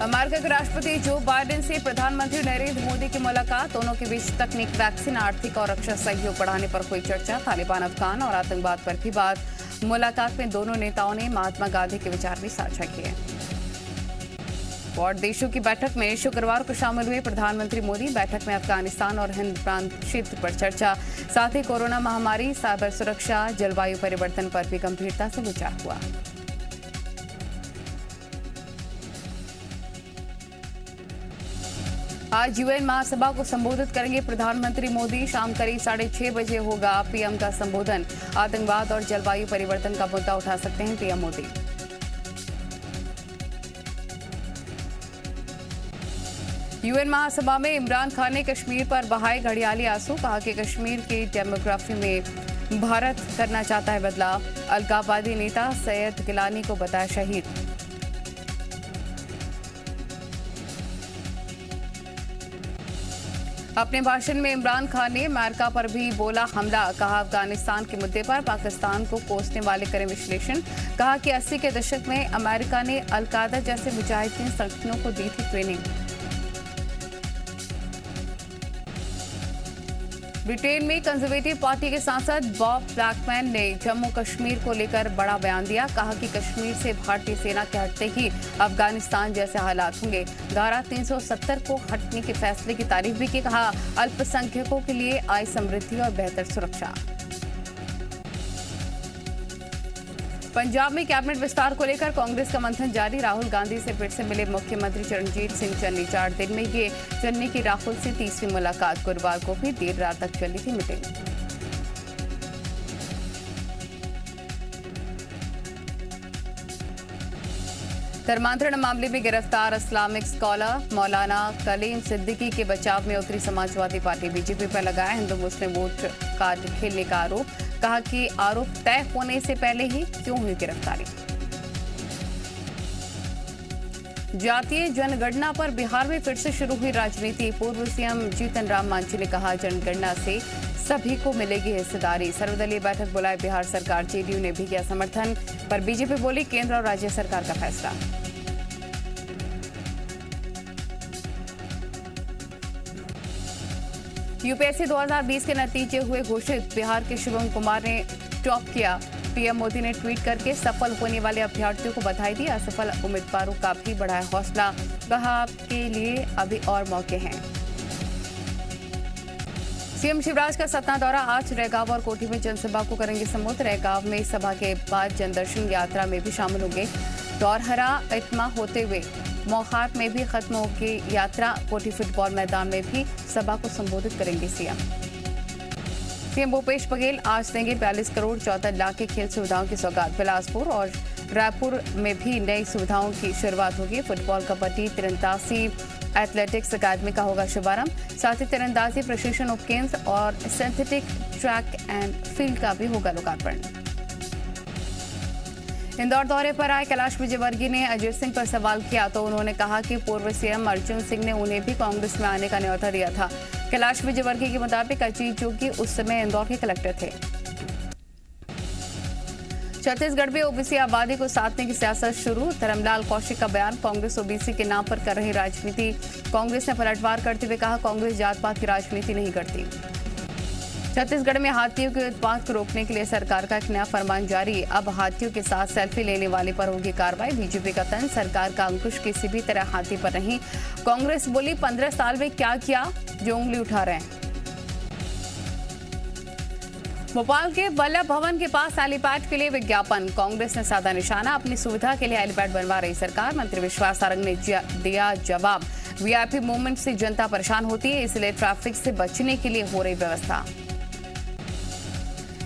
America के राष्ट्रपति Joe Biden से प्रधानमंत्री नरेंद्र मोदी की मुलाकात। दोनों के बीच तकनीक, वैक्सीन, आर्थिक और रक्षा सहयोग बढ़ाने पर हुई चर्चा। तालिबान, अफगान और आतंकवाद पर भी बात। मुलाकात में दोनों नेताओं ने महात्मा गांधी के विचार भी साझा किए। क्वाड देशों की बैठक में शुक्रवार को शामिल हुए प्रधानमंत्री मोदी। बैठक में अफगानिस्तान और हिंद प्रांत क्षेत्र पर चर्चा, साथ ही कोरोना महामारी, साइबर सुरक्षा, जलवायु परिवर्तन पर भी गंभीरता से विचार हुआ। आज यूएन महासभा को संबोधित करेंगे प्रधानमंत्री मोदी। शाम करीब 6:30 बजे होगा पीएम का संबोधन। आतंकवाद और जलवायु परिवर्तन का मुद्दा उठा सकते हैं पीएम मोदी। यूएन महासभा में इमरान खान ने कश्मीर पर बहाए घड़ियाली आंसू। कहा कि कश्मीर की डेमोग्राफी में भारत करना चाहता है बदलाव। अलगाववादी नेता सैयद गिलानी को बताया शहीद। अपने भाषण में इमरान खान ने अमेरिका पर भी बोला हमला। कहा अफगानिस्तान के मुद्दे पर पाकिस्तान को कोसने वाले करें विश्लेषण। कहा कि 80 के दशक में अमेरिका ने अल-कायदा जैसे मुजाहिदीन संगठनों को दी थी ट्रेनिंग। ब्रिटेन में कंजर्वेटिव पार्टी के सांसद बॉब ब्लैकमैन ने जम्मू कश्मीर को लेकर बड़ा बयान दिया। कहा कि कश्मीर से भारतीय सेना के हटते ही अफगानिस्तान जैसे हालात होंगे। धारा 370 को हटने के फैसले की तारीफ भी की। कहा अल्पसंख्यकों के लिए आय समृद्धि और बेहतर सुरक्षा। पंजाब में कैबिनेट विस्तार को लेकर कांग्रेस का मंथन जारी। राहुल गांधी से फिर से मिले मुख्यमंत्री चरणजीत सिंह चन्नी। 4 दिन में ये चन्नी की राहुल से 30वीं मुलाकात। गुरुवार को भी देर रात तक चली थी मीटिंग। धर्मांतरण मामले में गिरफ्तार इस्लामिक स्कॉलर मौलाना कलीम सिद्दीकी के बचाव में उतरी समाजवादी पार्टी। बीजेपी पर लगाया हिंदू मुस्लिम वोट कार्ड खेलने का आरोप। कहा कि आरोप तय होने से पहले ही क्यों हुई गिरफ्तारी। जातीय जनगणना पर बिहार में फिर से शुरू हुई राजनीति। पूर्व सीएम जीतन राम मांझी ने कहा जनगणना से सभी को मिलेगी हिस्सेदारी। सर्वदलीय बैठक बुलाए बिहार सरकार। जेडीयू ने भी किया समर्थन, पर बीजेपी बोली केंद्र और राज्य सरकार का फैसला। यूपीएससी 2020 के नतीजे हुए घोषित। बिहार के शुभम कुमार ने टॉप किया। पीएम मोदी ने ट्वीट करके सफल होने वाले अभ्यर्थियों को बधाई दी। असफल उम्मीदवारों का भी बढ़ाया हौसला। कहा आपके लिए अभी और मौके हैं। सीएम शिवराज का सतना दौरा। आज रैगाव और कोठी में जनसभा को करेंगे संबोधित। रैगाव में सभा के बाद जनदर्शन यात्रा में भी शामिल होंगे। दौरहरा इत्मा होते हुए मोहात में भी खत्म होगी यात्रा। कोठी फुटबॉल मैदान में भी सभा को संबोधित करेंगे सीएम भूपेश बघेल आज देंगे 42 करोड़ 14 लाख की खेल सुविधाओं की सौगात। बिलासपुर और रायपुर में भी नई सुविधाओं की शुरुआत होगी। फुटबॉल, कबड्डी, तीरंदाजी, एथलेटिक्स अकादमी का होगा शुभारंभ। साथ ही तीरंदाजी प्रशिक्षण उपकेंद्र और सिंथेटिक ट्रैक एंड फील्ड का भी होगा लोकार्पण। इंदौर दौरे पर आए कैलाश विजयवर्गीय ने अजय सिंह पर सवाल किया तो उन्होंने कहा कि पूर्व सीएम अर्जुन सिंह ने उन्हें भी कांग्रेस में आने का न्योता दिया था। कैलाश विजयवर्गीय के मुताबिक अजीत जोगी उस समय इंदौर के कलेक्टर थे। छत्तीसगढ़ में ओबीसी आबादी को साधने की सियासत शुरू। धर्मलाल कौशिक का बयान। कांग्रेस ओबीसी के नाम पर कर रही राजनीति। कांग्रेस ने पलटवार करते हुए कहा कांग्रेस जात पात की राजनीति नहीं करती। छत्तीसगढ़ में हाथियों के उत्पात को रोकने के लिए सरकार का एक नया फरमान जारी। अब हाथियों के साथ सेल्फी लेने वाले पर होगी कार्रवाई। बीजेपी का तंज। सरकार का अंकुश किसी भी तरह हाथी पर नहीं। कांग्रेस बोली 15 साल में क्या किया जो उंगली उठा रहे हैं। भोपाल के वल्लभ भवन के पास हेलीपैड के लिए विज्ञापन। कांग्रेस ने साधा निशाना। अपनी सुविधा के लिए हेलीपैड बनवा रही सरकार। मंत्री विश्वास सारंग ने दिया जवाब। वीआईपी मूवमेंट से जनता परेशान होती है, इसलिए ट्रैफिक से बचने के लिए हो रही व्यवस्था।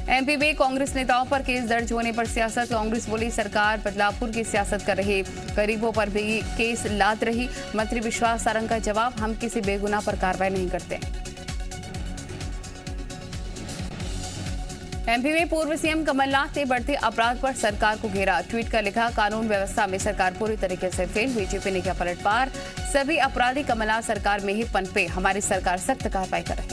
एमपी में कांग्रेस नेताओं पर केस दर्ज होने पर सियासत। कांग्रेस बोली सरकार बदलापुर की सियासत कर रही, गरीबों पर भी केस लाद रही। मंत्री विश्वास सारंग का जवाब, हम किसी बेगुनाह पर कार्रवाई नहीं करते। एमपी में पूर्व सीएम कमलनाथ ने बढ़ते अपराध पर सरकार को घेरा। ट्वीट कर लिखा कानून व्यवस्था में सरकार पूरी तरीके से फेल। बीजेपी ने किया पलटवार। सभी अपराधी कमलनाथ सरकार में ही पनपे। हमारी सरकार सख्त कार्रवाई कर रही।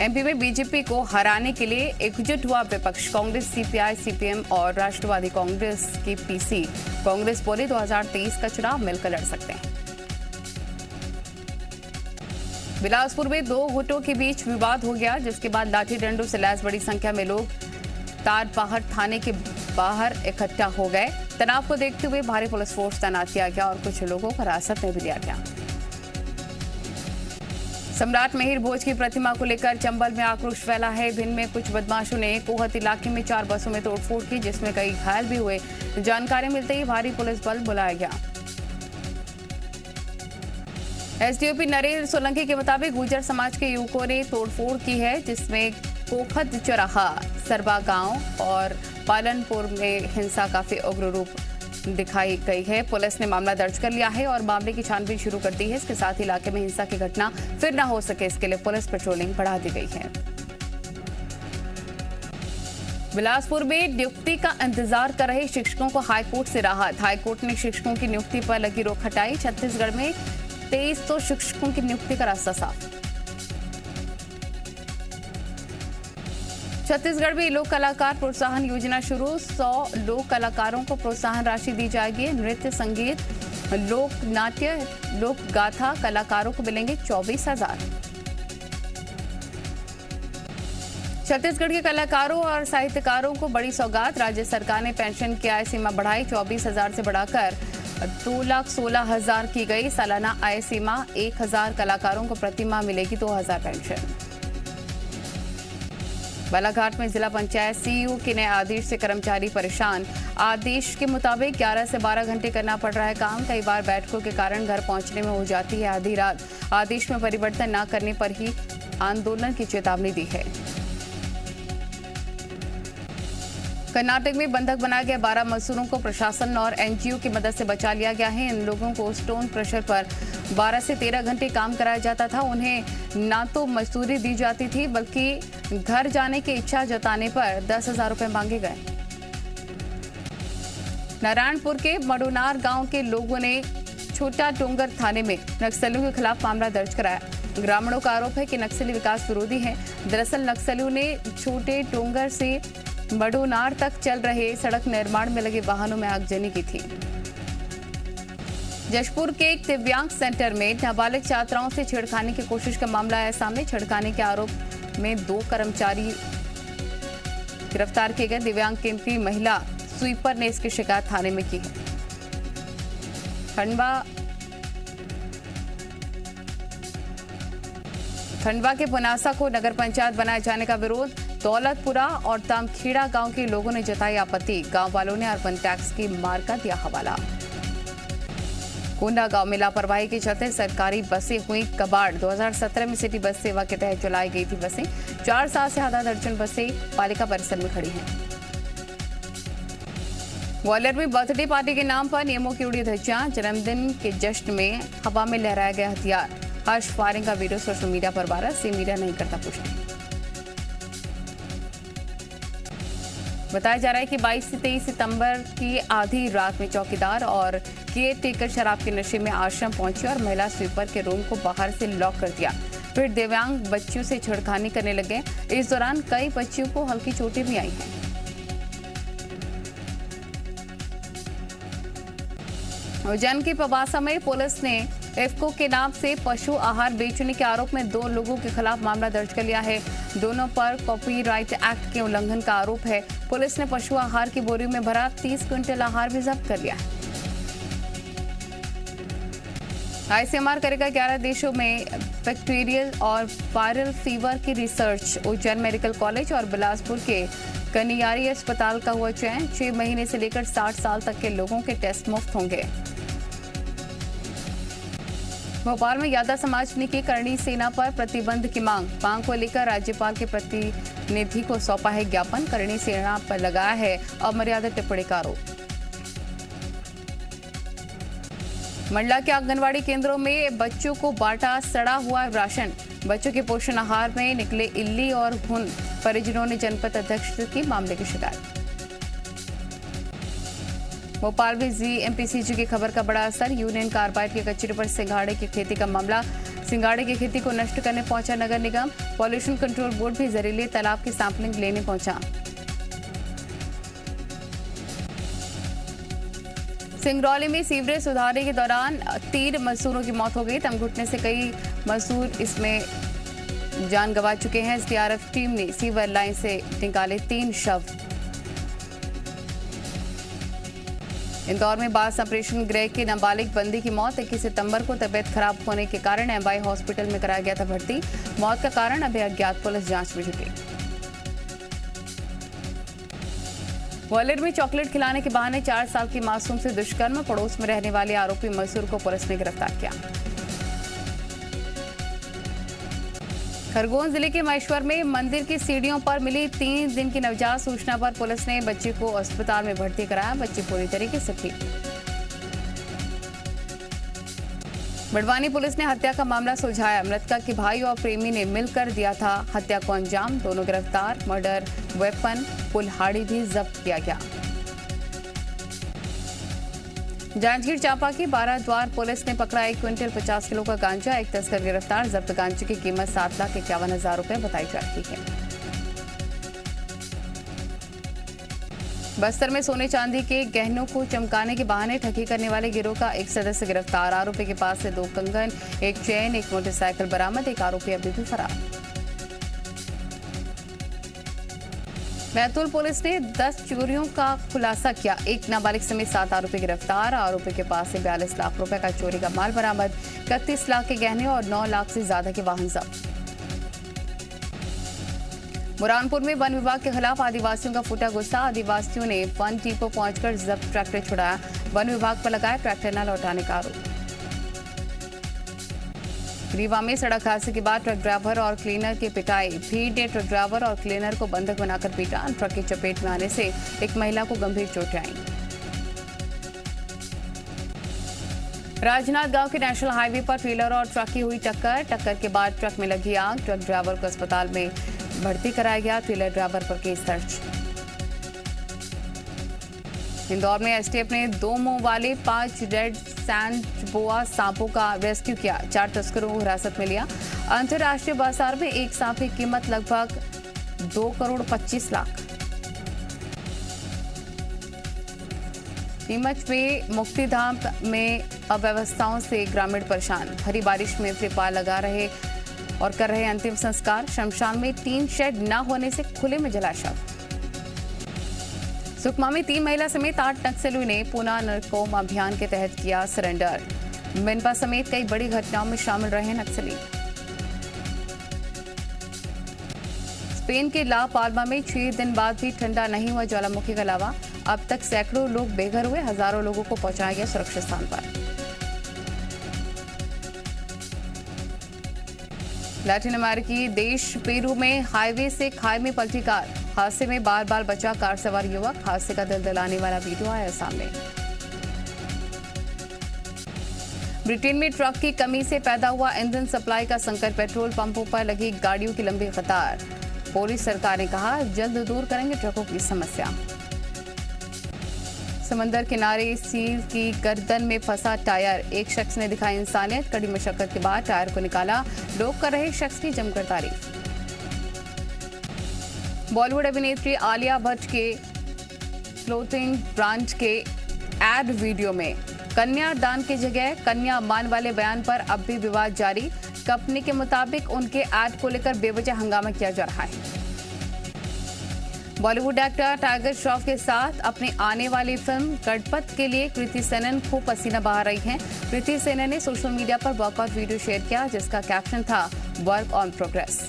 एमपी में बीजेपी को हराने के लिए एकजुट हुआ विपक्ष। कांग्रेस, सीपीआई, सीपीएम और राष्ट्रवादी कांग्रेस की पीसी। कांग्रेस बोली 2023 का चुनाव मिलकर लड़ सकते हैं। बिलासपुर में दो गुटों के बीच विवाद हो गया, जिसके बाद लाठी डंडों से लैस बड़ी संख्या में लोग तारबहार थाने के बाहर इकट्ठा हो गए। तनाव को देखते हुए भारी पुलिस फोर्स तैनात किया गया और कुछ लोगों को हिरासत में भी लिया गया। सम्राट मिहिर भोज की प्रतिमा को लेकर चंबल में आक्रोश फैला है। भिंड में कुछ बदमाशों ने कोहत इलाके में 4 बसों में तोड़फोड़ की, जिसमें कई घायल भी हुए। जानकारी मिलते ही भारी पुलिस बल बुलाया गया। एसडीओपी नरेंद्र सोलंकी के मुताबिक गुर्जर समाज के युवकों ने तोड़फोड़ की है, जिसमें कोखत चौराहा, सरबा गांव और पालनपुर में हिंसा काफी उग्र रूप दिखाई गई है। पुलिस ने मामला दर्ज कर लिया है और मामले की छानबीन शुरू कर दी है। इसके साथ ही इलाके में हिंसा की घटना फिर न हो सके, इसके लिए पुलिस पेट्रोलिंग बढ़ा दी गई है। बिलासपुर में नियुक्ति का इंतजार कर रहे शिक्षकों को हाईकोर्ट से राहत। हाईकोर्ट ने शिक्षकों की नियुक्ति पर लगी रोक हटाई। छत्तीसगढ़ में 2300 शिक्षकों की नियुक्ति का रास्ता साफ। छत्तीसगढ़ में लोक कलाकार प्रोत्साहन योजना शुरू। 100 लोक कलाकारों को प्रोत्साहन राशि दी जाएगी। नृत्य, संगीत, लोक नाट्य, लोक गाथा कलाकारों को मिलेंगे 24,000। छत्तीसगढ़ के कलाकारों और साहित्यकारों को बड़ी सौगात। राज्य सरकार ने पेंशन की आय सीमा बढ़ाई। 24,000 से बढ़ाकर 2,16,000 की गई। सालाना आय सीमा 1,000। कलाकारों को प्रतिमाह मिलेगी 2,000 पेंशन। बालाघाट में जिला पंचायत सीईओ के नए आदेश से कर्मचारी परेशान। आदेश के मुताबिक 11 से 12 घंटे करना पड़ रहा है काम। कई बार बैठकों के कारण घर पहुंचने में हो जाती है आधी रात। आदेश में परिवर्तन न करने पर ही आंदोलन की चेतावनी दी है। कर्नाटक में बंधक बनाए गए 12 मजदूरों को प्रशासन और एनजीओ की मदद से बचा लिया गया है। इन लोगों को स्टोन प्रेशर पर 12 से 13 घंटे काम कराया जाता था। उन्हें ना तो मजदूरी दी जाती थी, बल्कि घर जाने की इच्छा जताने पर 10,000 रुपए मांगे गए। नारायणपुर के मडोनार गांव के लोगों ने छोटा डोंगर थाने में नक्सलियों के खिलाफ मामला दर्ज कराया। ग्रामीणों का आरोप है कि नक्सली विकास विरोधी हैं। दरअसल नक्सलियों ने छोटे डोंगर से मडोनार तक चल रहे सड़क निर्माण में लगे वाहनों में आगजनी की थी। जशपुर के एक दिव्यांग सेंटर में नाबालिग छात्राओं से छेड़खानी की कोशिश का मामला आया सामने। छेड़खानी के आरोप में 2 कर्मचारी गिरफ्तार किए गए। दिव्यांग केंद्रीय महिला स्वीपर ने इसकी शिकायत थाने में की है। खंडवा के पुनासा को नगर पंचायत बनाए जाने का विरोध। दौलतपुरा और तामखेड़ा गांव के लोगों ने जताई आपत्ति। गांव वालों ने अर्बन टैक्स की मार का दिया हवाला। कोंडा गांव में लापरवाही के चलते सरकारी बसें हुई कबाड़। 2017 में सिटी बस सेवा के तहत चलाई गई थी बसें। 4 साल से आधा दर्जन बसें पालिका परिसर में खड़ी हैं। ग्वालियर में बर्थडे पार्टी के नाम पर नियमों की उड़ी धज्जियां। जन्मदिन के जश्न में हवा में लहराया गया हथियार। हर्ष फायरिंग का वीडियो सोशल मीडिया पर वायरल। से मीडिया नहीं करता पुष्टि। बताया जा रहा है कि 22 से 23 सितंबर की आधी रात में चौकीदार और केयर टेकर शराब के नशे में आश्रम पहुंचे और महिला स्वीपर के रूम को बाहर से लॉक कर दिया। फिर दिव्यांग बच्चियों से छेड़खानी करने लगे। इस दौरान कई बच्चियों को हल्की चोटें भी आई हैं। उज्जैन की पवासा में पुलिस ने इफ्को के नाम से पशु आहार बेचने के आरोप में 2 लोगों के खिलाफ मामला दर्ज कर लिया है। दोनों पर कॉपीराइट एक्ट के उल्लंघन का आरोप है। पुलिस ने पशु आहार की बोरियों में भरा 30 क्विंटल आहार भी जब्त कर लिया है। आईसीएमआर करेगा 11 देशों में बैक्टीरियल और वायरल फीवर की रिसर्च। उज्जैन मेडिकल कॉलेज और बिलासपुर के कनियारी अस्पताल का हुआ चयन। 6 महीने से लेकर 60 साल तक के लोगों के टेस्ट मुफ्त होंगे। भोपाल में यादव समाज ने की करणी सेना पर प्रतिबंध की मांग को लेकर राज्यपाल के प्रतिनिधि को सौंपा है ज्ञापन। करणी सेना पर लगाया है अमर्यादा टिप्पणी का आरोप। मंडला के आंगनवाड़ी केंद्रों में बच्चों को बांटा सड़ा हुआ राशन। बच्चों के पोषण आहार में निकले इल्ली और घुन। परिजनों ने जनपद अध्यक्ष की मामले की शिकायत। भोपाल में जीएमपीसीजी की खबर का बड़ा असर। यूनियन कार्बाइड के कचरे पर सिंघाड़े की खेती का मामला। सिंगाड़े की खेती को नष्ट करने पहुंचा नगर निगम। पॉल्यूशन कंट्रोल बोर्ड भी जहरीले तालाब की सैंपलिंग लेने पहुंचा। सिंगरौली में सीवरेज सुधारने के दौरान 3 मजदूरों की मौत हो गई। दम घुटने से कई मजदूर इसमें जान गंवा चुके हैं। एसडीआरएफ टीम ने सीवर लाइन से निकाले 3 शव। इंदौर में बाल ऑपरेशन गृह के नाबालिग बंदी की मौत। 21 सितंबर को तबियत खराब होने के कारण एमवाई हॉस्पिटल में कराया गया था भर्ती। मौत का कारण अभी अज्ञात, पुलिस जांच में जुटी। ग्वालियर में चॉकलेट खिलाने के बहाने 4 साल की मासूम से दुष्कर्म। पड़ोस में रहने वाले आरोपी मजदूर को पुलिस ने गिरफ्तार किया। खरगोन जिले के महेश्वर में मंदिर की सीढ़ियों पर मिली 3 दिन की नवजात सूचना पर पुलिस ने बच्चे को अस्पताल में भर्ती कराया। बच्ची पूरी तरीके से ठीक। बड़वानी पुलिस ने हत्या का मामला सुलझाया। मृतका के भाई और प्रेमी ने मिलकर दिया था हत्या को अंजाम। दोनों गिरफ्तार। मर्डर वेपन कुल्हाड़ी भी जब्त किया गया। जांजगीर चांपा की 12 द्वार पुलिस ने पकड़ा 1 क्विंटल 50 किलो का गांजा। एक तस्कर गिरफ्तार। जब्त गांजे की कीमत 7,51,000 रुपए बताई जा रही है। बस्तर में सोने चांदी के गहनों को चमकाने के बहाने ठगी करने वाले गिरोह का एक सदस्य गिरफ्तार। आरोपी के पास से 2 कंगन, 1 चेन, 1 मोटरसाइकिल बरामद। एक आरोपी अभी भी फरार। बैतूल पुलिस ने 10 चोरियों का खुलासा किया। 1 नाबालिग समेत 7 आरोपी गिरफ्तार। आरोपी के पास से 42 लाख रुपए का चोरी का माल बरामद। 31 लाख के गहने और 9 लाख से ज्यादा के वाहन जब्त। बुरहानपुर में वन विभाग के खिलाफ आदिवासियों का फूटा गुस्सा। आदिवासियों ने वन डिपो पहुंचकर जब्त ट्रैक्टर छुड़ाया। वन विभाग पर लगाया ट्रैक्टर न लौटाने का आरोप। रीवा में सड़क हादसे के बाद ट्रक ड्राइवर और क्लीनर की पिटाई। भीड़ ने ट्रक ड्राइवर और क्लीनर को बंधक बनाकर पीटा। ट्रक की चपेट में आने से एक महिला को गंभीर चोटें आईं। राजनाथ गांव के नेशनल हाईवे पर ट्रेलर और ट्रक की हुई टक्कर के बाद ट्रक में लगी आग। ट्रक ड्राइवर को अस्पताल में भर्ती कराया गया। ट्रेलर ड्राइवर पर केस दर्ज। इंदौर में एसटीएफ ने 2 मुंह वाले 5 रेड सैंड बोआ सांपों का रेस्क्यू किया। 4 तस्करों को हिरासत में लिया। अंतर्राष्ट्रीय बाजार में एक सांप की कीमत लगभग 2 करोड़ 25 लाख। नीमच में मुक्तिधाम में अव्यवस्थाओं से ग्रामीण परेशान। भारी बारिश में त्रिपाल लगा रहे और कर रहे अंतिम संस्कार। शमशान में टीन शेड न होने से खुले में जला शव। सुकमा में 3 महिला समेत 8 नक्सलियों ने पूना नरकोम अभियान के तहत किया सरेंडर। मिनपा समेत कई बड़ी घटनाओं में शामिल रहे नक्सली। स्पेन के ला पाल्मा में 6 दिन बाद भी ठंडा नहीं हुआ ज्वालामुखी का लावा। अब तक सैकड़ों लोग बेघर हुए। हजारों लोगों को पहुंचाया गया सुरक्षित स्थान पर। लैटिन अमेरिकी देश पेरू में हाईवे से खाई में पलटी कार। हादसे में बार-बार बचा कार सवार युवक। हादसे का दिल दहलाने वाला वीडियो आया सामने। ब्रिटेन में ट्रक की कमी से पैदा हुआ ईंधन सप्लाई का संकट। पेट्रोल पंपों पर लगी गाड़ियों की लंबी कतार। पोलिस सरकार ने कहा जल्द दूर करेंगे ट्रकों की समस्या। समंदर किनारे सील की गर्दन में फंसा टायर। एक शख्स ने दिखाई इंसानियत। कड़ी मशक्कत के बाद टायर को निकाला। लोग कर रहे शख्स की जमकर तारीफ। बॉलीवुड अभिनेत्री आलिया भट्ट के क्लोथिंग ब्रांड के एड वीडियो में कन्यादान की जगह कन्या मान वाले बयान पर अब भी विवाद जारी। कंपनी के मुताबिक उनके एड को लेकर बेवजह हंगामा किया जा रहा है। बॉलीवुड एक्टर टाइगर श्रॉफ के साथ अपनी आने वाली फिल्म गणपत के लिए कृति सेनन खूब पसीना बहा रही हैं। कृति सेनन ने सोशल मीडिया पर वर्कआउट वीडियो शेयर किया जिसका कैप्शन था work on progress.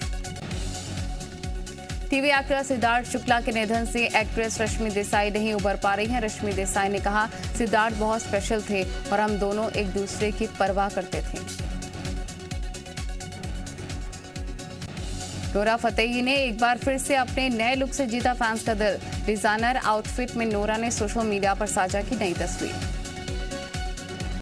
TV actor Siddharth Shukla के निधन से एक्ट्रेस रश्मि देसाई नहीं उबर पा रही हैं। रश्मि देसाई ने कहा सिद्धार्थ बहुत स्पेशल थे और हम दोनों एक दूसरे की परवाह करते थे। नोरा फतेही ने एक बार फिर से अपने नए लुक से जीता फैंस का दिल। डिजाइनर आउटफिट में नोरा ने सोशल मीडिया पर साझा की नई तस्वीर।